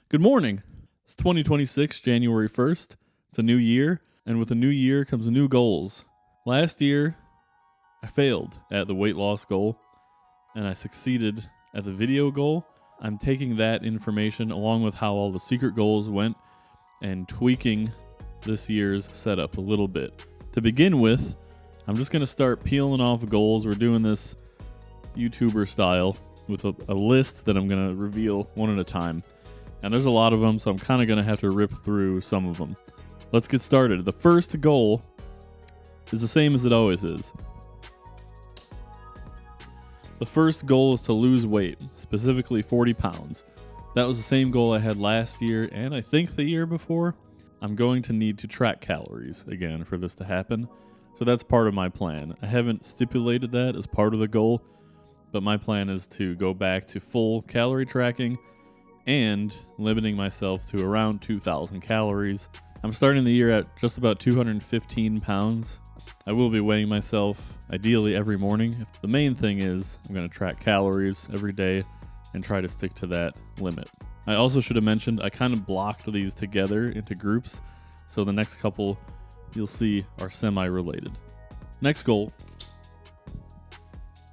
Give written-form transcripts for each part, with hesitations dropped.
Good morning. It's 2026, January 1st. It's a new year, and with a new year comes new goals. Last year, I failed at the weight loss goal, and I succeeded at the video goal. I'm taking that information along with how all the secret goals went and tweaking this year's setup a little bit. To begin with, I'm just going to start peeling off goals. We're doing this YouTuber style with a list that I'm going to reveal one at a time. And there's a lot of them, so I'm kind of going to have to rip through some of them. Let's get started. The first goal is the same as it always is. The first goal is to lose weight, specifically 40 pounds. That was the same goal I had last year and I think the year before. I'm going to need to track calories again for this to happen. So that's part of my plan. I haven't stipulated that as part of the goal, but my plan is to go back to full calorie tracking and limiting myself to around 2,000 calories. I'm starting the year at just about 215 pounds. I will be weighing myself ideally every morning. The main thing is I'm going to track calories every day and try to stick to that limit. I also should have mentioned I kind of blocked these together into groups, so the next couple you'll see are semi-related. Next goal.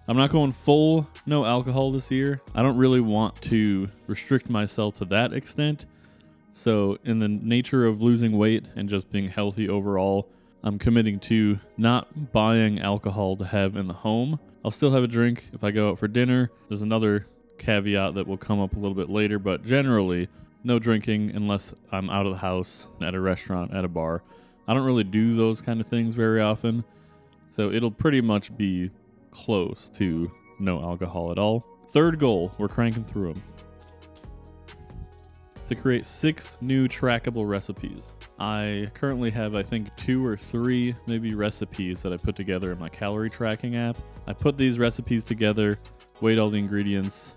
I'm not going full no alcohol this year. I don't really want to restrict myself to that extent. So in the nature of losing weight and just being healthy overall, I'm committing to not buying alcohol to have in the home. I'll still have a drink if I go out for dinner. There's another caveat that will come up a little bit later, but generally no drinking unless I'm out of the house, at a restaurant, at a bar. I don't really do those kind of things very often. So it'll pretty much be close to no alcohol at all. Third goal, we're cranking through them. To create 6 new trackable recipes. I currently have, I think, 2 or 3 maybe recipes that I put together in my calorie tracking app. I put these recipes together, weighed all the ingredients,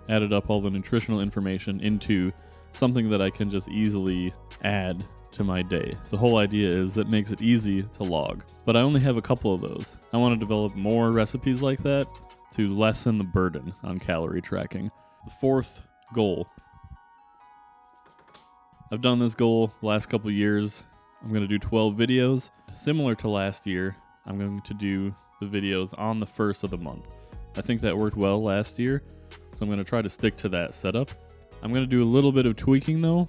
added up all the nutritional information into something that I can just easily add to my day. The whole idea is that makes it easy to log. But I only have a couple of those. I want to develop more recipes like that to lessen the burden on calorie tracking. The fourth goal. I've done this goal the last couple of years. I'm going to do 12 videos. Similar to last year, I'm going to do the videos on the first of the month. I think that worked well last year, so I'm going to try to stick to that setup. I'm going to do a little bit of tweaking though,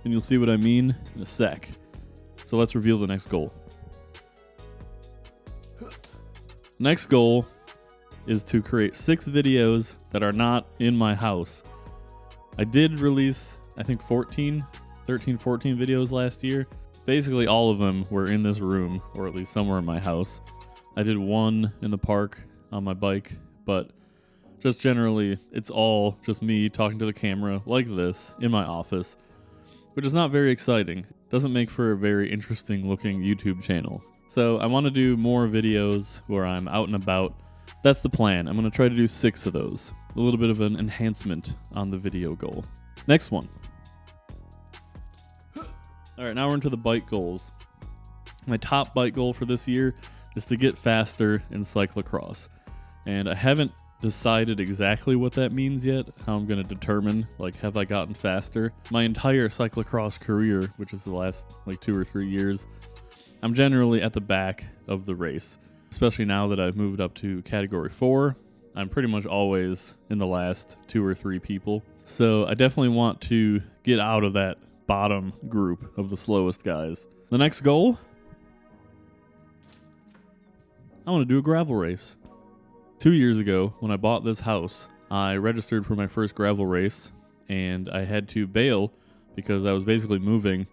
and you'll see what I mean in a sec. So let's reveal the next goal. Next goal is to create 6 videos that are not in my house. I did release, I think 13, 14 videos last year. Basically all of them were in this room, or at least somewhere in my house. I did one in the park on my bike, but just generally it's all just me talking to the camera like this in my office, which is not very exciting. Doesn't make for a very interesting looking YouTube channel. So I want to do more videos where I'm out and about. That's the plan. I'm going to try to do 6 of those. A little bit of an enhancement on the video goal. Next one. All right, now we're into the bike goals. My top bike goal for this year is to get faster in cyclocross. And I haven't decided exactly what that means yet, how I'm going to determine, like, have I gotten faster? My entire cyclocross career, which is the last, 2 or 3 years, I'm generally at the back of the race. Especially now that I've moved up to category 4, I'm pretty much always in the last 2 or 3 people. So I definitely want to get out of that bottom group of the slowest guys. The next goal, I want to do a gravel race. 2 years ago, when I bought this house, I registered for my first gravel race, and I had to bail because I was basically moving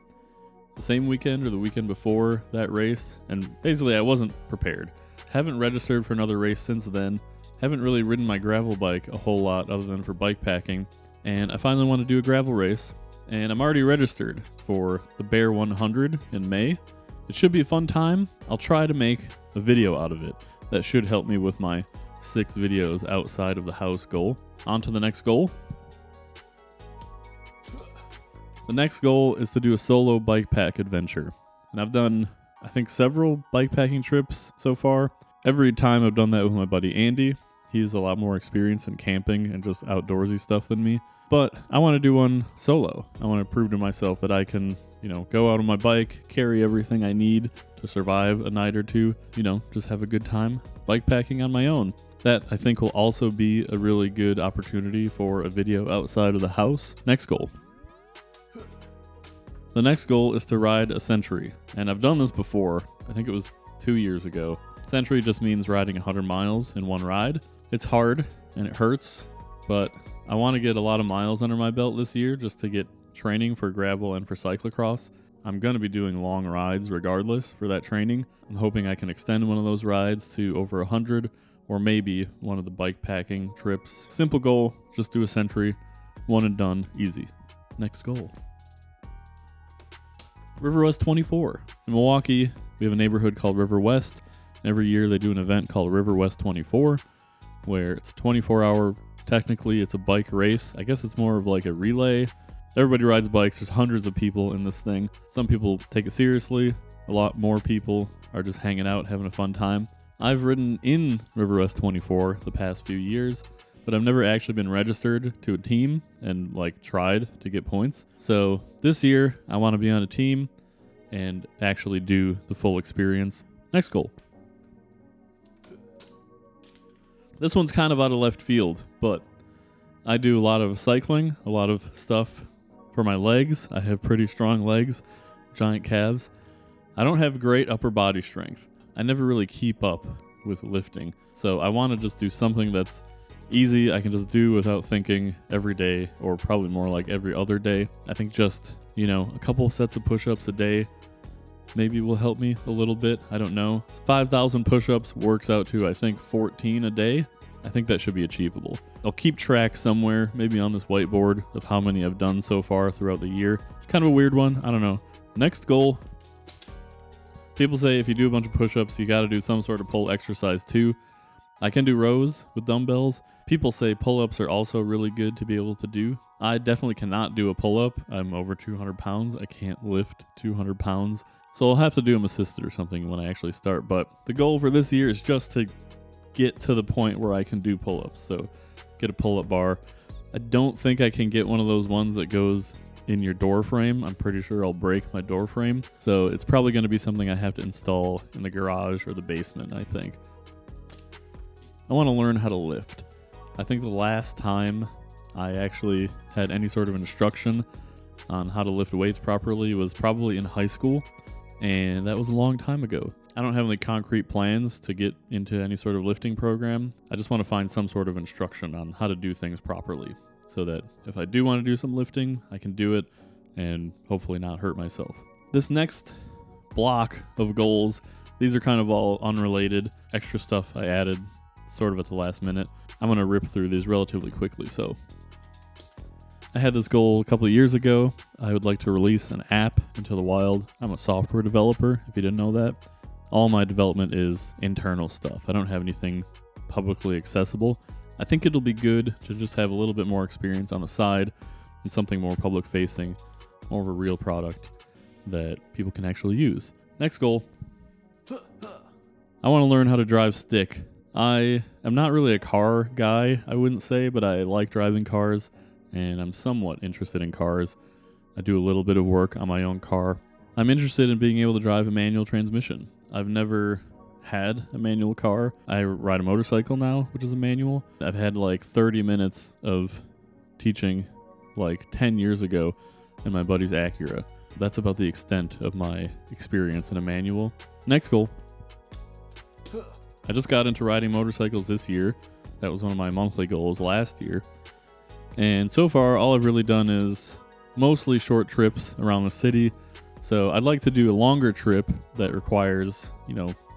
the same weekend or the weekend before that race, and basically I wasn't prepared. Haven't registered for another race since then. Haven't really ridden my gravel bike a whole lot other than for bike packing, and I finally want to do a gravel race, and I'm already registered for the Bear 100 in May. It should be a fun time. I'll try to make a video out of it. That should help me with my 6 videos outside of the house goal. On to the next goal. The next goal is to do a solo bike pack adventure. And I've done, I think, several bike packing trips so far. Every time I've done that with my buddy Andy, He's a lot more experienced in camping and just outdoorsy stuff than me. But I want to do one solo. I want to prove to myself that I can, go out on my bike, carry everything I need to survive a night or two, just have a good time bike packing on my own. That, I think, will also be a really good opportunity for a video outside of the house. Next goal. The next goal is to ride a Century, and I've done this before. I think it was 2 years ago. Century just means riding 100 miles in one ride. It's hard and it hurts, but I want to get a lot of miles under my belt this year just to get training for gravel and for cyclocross. I'm going to be doing long rides regardless for that training. I'm hoping I can extend one of those rides to over 100, or maybe one of the bike packing trips. Simple goal, just do a Century, one and done, easy. Next goal. River West 24. In Milwaukee, we have a neighborhood called River West. Every year they do an event called River West 24, where it's a 24-hour, technically it's a bike race. I guess it's more of like a relay. Everybody rides bikes. There's hundreds of people in this thing. Some people take it seriously. A lot more people are just hanging out, having a fun time. I've ridden in River West 24 the past few years, but I've never actually been registered to a team and tried to get points. So this year I want to be on a team and actually do the full experience. Next goal. This one's kind of out of left field, but I do a lot of cycling, a lot of stuff for my legs. I have pretty strong legs, giant calves. I don't have great upper body strength. I never really keep up with lifting. So I want to just do something that's easy, I can just do without thinking every day, or probably more like every other day. I think just, a couple sets of push-ups a day maybe will help me a little bit. I don't know. 5,000 push-ups works out to, I think, 14 a day. I think that should be achievable. I'll keep track somewhere, maybe on this whiteboard, of how many I've done so far throughout the year. Kind of a weird one. I don't know. Next goal. People say if you do a bunch of push-ups, you got to do some sort of pull exercise too. I can do rows with dumbbells. People say pull-ups are also really good to be able to do. I definitely cannot do a pull-up. I'm over 200 pounds. I can't lift 200 pounds. So I'll have to do them assisted or something when I actually start. But the goal for this year is just to get to the point where I can do pull-ups. So get a pull-up bar. I don't think I can get one of those ones that goes in your door frame. I'm pretty sure I'll break my door frame. So it's probably going to be something I have to install in the garage or the basement, I think. I want to learn how to lift. I think the last time I actually had any sort of instruction on how to lift weights properly was probably in high school, and that was a long time ago. I don't have any concrete plans to get into any sort of lifting program. I just want to find some sort of instruction on how to do things properly so that if I do want to do some lifting, I can do it and hopefully not hurt myself. This next block of goals, these are kind of all unrelated, extra stuff I added sort of at the last minute. I'm going to rip through these relatively quickly. So I had this goal a couple of years ago. I would like to release an app into the wild. I'm a software developer, if you didn't know that. All my development is internal stuff. I don't have anything publicly accessible. I think it'll be good to just have a little bit more experience on the side and something more public facing, more of a real product that people can actually use. Next goal. I want to learn how to drive stick. I am not really a car guy, I wouldn't say, but I like driving cars and I'm somewhat interested in cars. I do a little bit of work on my own car. I'm interested in being able to drive a manual transmission. I've never had a manual car. I ride a motorcycle now, which is a manual. I've had 30 minutes of teaching 10 years ago in my buddy's Acura. That's about the extent of my experience in a manual. Next goal. I just got into riding motorcycles this year. That was one of my monthly goals last year. And so far, all I've really done is mostly short trips around the city. So I'd like to do a longer trip that requires,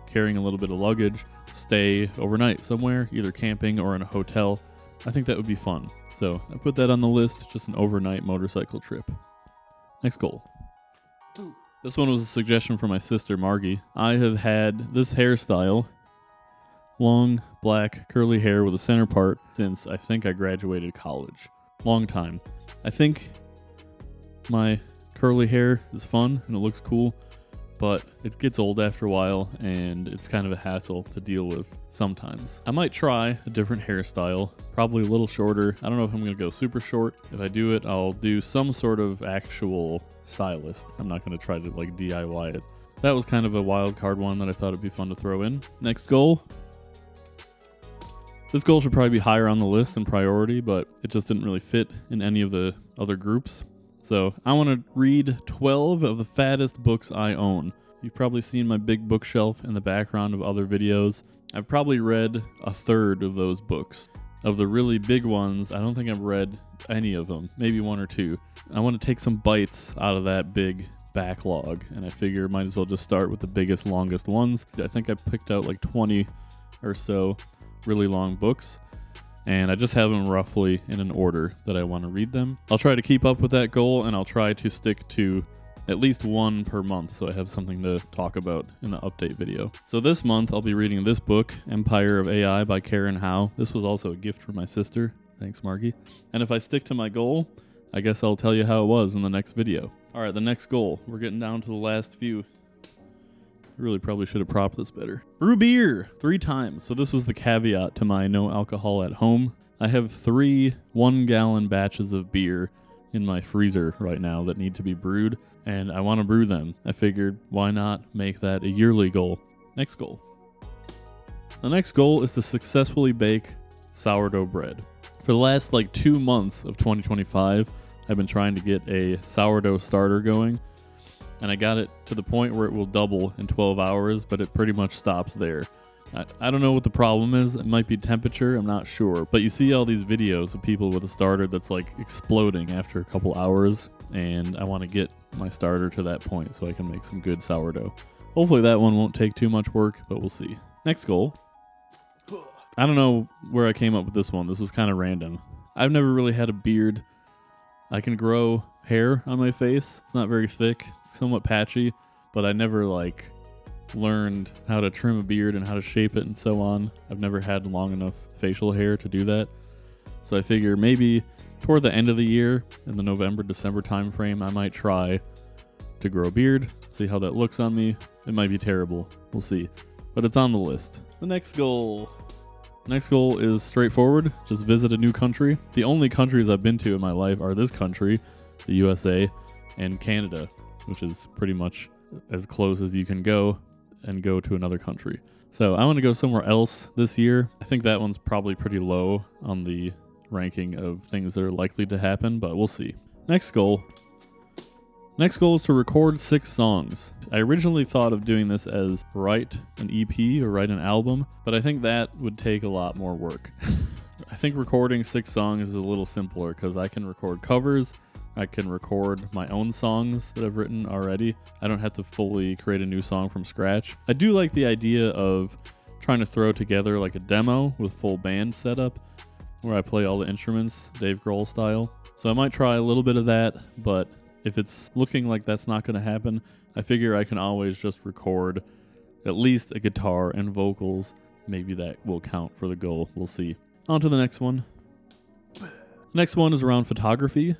carrying a little bit of luggage, stay overnight somewhere, either camping or in a hotel. I think that would be fun. So I put that on the list, just an overnight motorcycle trip. Next goal. This one was a suggestion from my sister, Margie. I have had this hairstyle, long, black, curly hair with a center part, since I think I graduated college. Long time. I think my curly hair is fun and it looks cool, but it gets old after a while and it's kind of a hassle to deal with sometimes. I might try a different hairstyle, probably a little shorter. I don't know if I'm going to go super short. If I do it, I'll do some sort of actual stylist. I'm not going to try to like DIY it. That was kind of a wild card one that I thought it'd be fun to throw in. Next goal. This goal should probably be higher on the list in priority, but it just didn't really fit in any of the other groups. So I want to read 12 of the fattest books I own. You've probably seen my big bookshelf in the background of other videos. I've probably read a third of those books. Of the really big ones, I don't think I've read any of them, maybe one or two. I want to take some bites out of that big backlog, and I figure might as well just start with the biggest, longest ones. I think I picked out like 20 or so really long books, and I just have them roughly in an order that I want to read them. I'll try to keep up with that goal, and I'll try to stick to at least one per month so I have something to talk about in the update video. So this month I'll be reading this book, Empire of AI by Karen Howe. This was also a gift from my sister. Thanks, Margie. And if I stick to my goal, I guess I'll tell you how it was in the next video. All right, the next goal. We're getting down to the last few. Really probably should have propped this better. Brew beer 3 times. So this was the caveat to my no alcohol at home. I have 3 1-gallon batches of beer in my freezer right now that need to be brewed, and I want to brew them. I figured, why not make that a yearly goal? Next goal. The next goal is to successfully bake sourdough bread. For the last 2 months of 2025, I've been trying to get a sourdough starter going, and I got it to the point where it will double in 12 hours, but it pretty much stops there. I don't know what the problem is. It might be temperature, I'm not sure. But you see all these videos of people with a starter that's exploding after a couple hours, and I want to get my starter to that point so I can make some good sourdough. Hopefully that one won't take too much work, but we'll see. Next goal. I don't know where I came up with this one. This was kind of random. I've never really had a beard. I can grow hair on my face. It's not very thick, it's somewhat patchy, but I never learned how to trim a beard and how to shape it and so on. I've never had long enough facial hair to do that. So I figure maybe toward the end of the year, in the November, December time frame, I might try to grow a beard, see how that looks on me. It might be terrible. We'll see. But it's on the list. The next goal. Next goal is straightforward. Just visit a new country. The only countries I've been to in my life are this country, the USA, and Canada, which is pretty much as close as you can go and go to another country. So I want to go somewhere else this year. I think that one's probably pretty low on the ranking of things that are likely to happen, but we'll see. Next goal. Next goal is to record 6 songs. I originally thought of doing this as write an EP or write an album, but I think that would take a lot more work. I think recording 6 songs is a little simpler because I can record covers, I can record my own songs that I've written already. I don't have to fully create a new song from scratch. I do like the idea of trying to throw together a demo with full band setup where I play all the instruments, Dave Grohl style. So I might try a little bit of that, but if it's looking like that's not going to happen, I figure I can always just record at least a guitar and vocals. Maybe that will count for the goal. We'll see. On to the next one. Next one is around photography.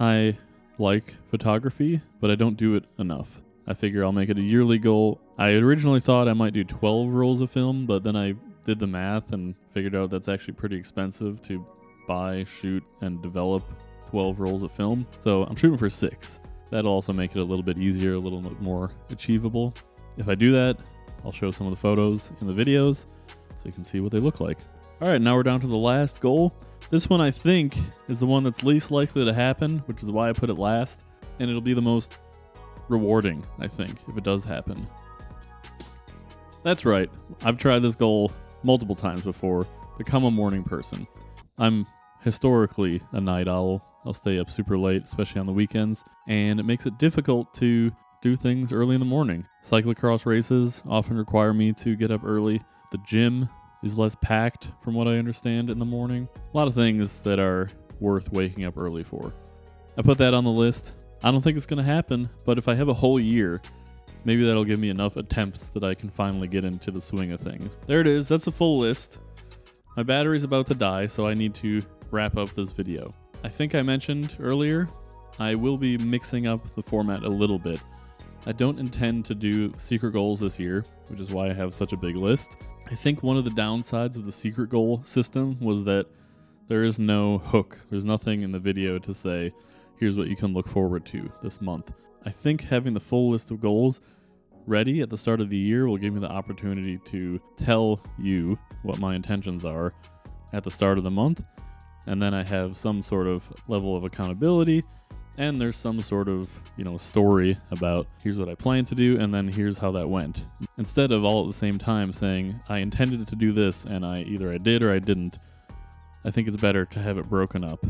I like photography, but I don't do it enough. I figure I'll make it a yearly goal. I originally thought I might do 12 rolls of film, but then I did the math and figured out that's actually pretty expensive to buy, shoot, and develop 12 rolls of film. So I'm shooting for 6. That'll also make it a little bit easier, a little bit more achievable. If I do that, I'll show some of the photos in the videos so you can see what they look like. All right, now we're down to the last goal. This one I think is the one that's least likely to happen, which is why I put it last, and it'll be the most rewarding, I think, if it does happen. That's right. I've tried this goal multiple times before. Become a morning person. I'm historically a night owl. I'll stay up super late, especially on the weekends, and it makes it difficult to do things early in the morning. Cyclocross races often require me to get up early. The gym is less packed, from what I understand, in the morning. A lot of things that are worth waking up early for. I put that on the list. I don't think it's going to happen, but if I have a whole year, maybe that'll give me enough attempts that I can finally get into the swing of things. There it is. That's a full list. My battery's about to die, so I need to wrap up this video. I think I mentioned earlier, I will be mixing up the format a little bit. I don't intend to do secret goals this year, which is why I have such a big list. I think one of the downsides of the secret goal system was that there is no hook. There's nothing in the video to say, here's what you can look forward to this month. I think having the full list of goals ready at the start of the year will give me the opportunity to tell you what my intentions are at the start of the month. And then I have some sort of level of accountability, and there's some sort of, story about here's what I plan to do, and then here's how that went. Instead of all at the same time saying, I intended to do this, and either I did or I didn't, I think it's better to have it broken up.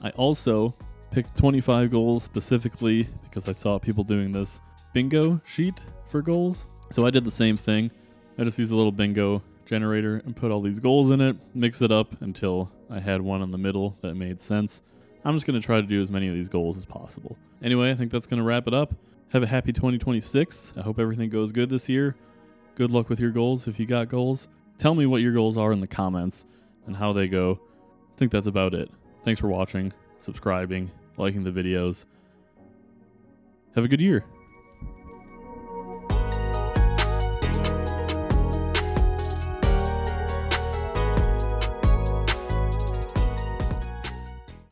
I also picked 25 goals specifically because I saw people doing this bingo sheet for goals. So I did the same thing. I just used a little bingo generator and put all these goals in it, mix it up until I had one in the middle that made sense. I'm just going to try to do as many of these goals as possible. Anyway, I think that's going to wrap it up. Have a happy 2026. I hope everything goes good this year. Good luck with your goals if you got goals. Tell me what your goals are in the comments and how they go. I think that's about it. Thanks for watching, subscribing, liking the videos. Have a good year.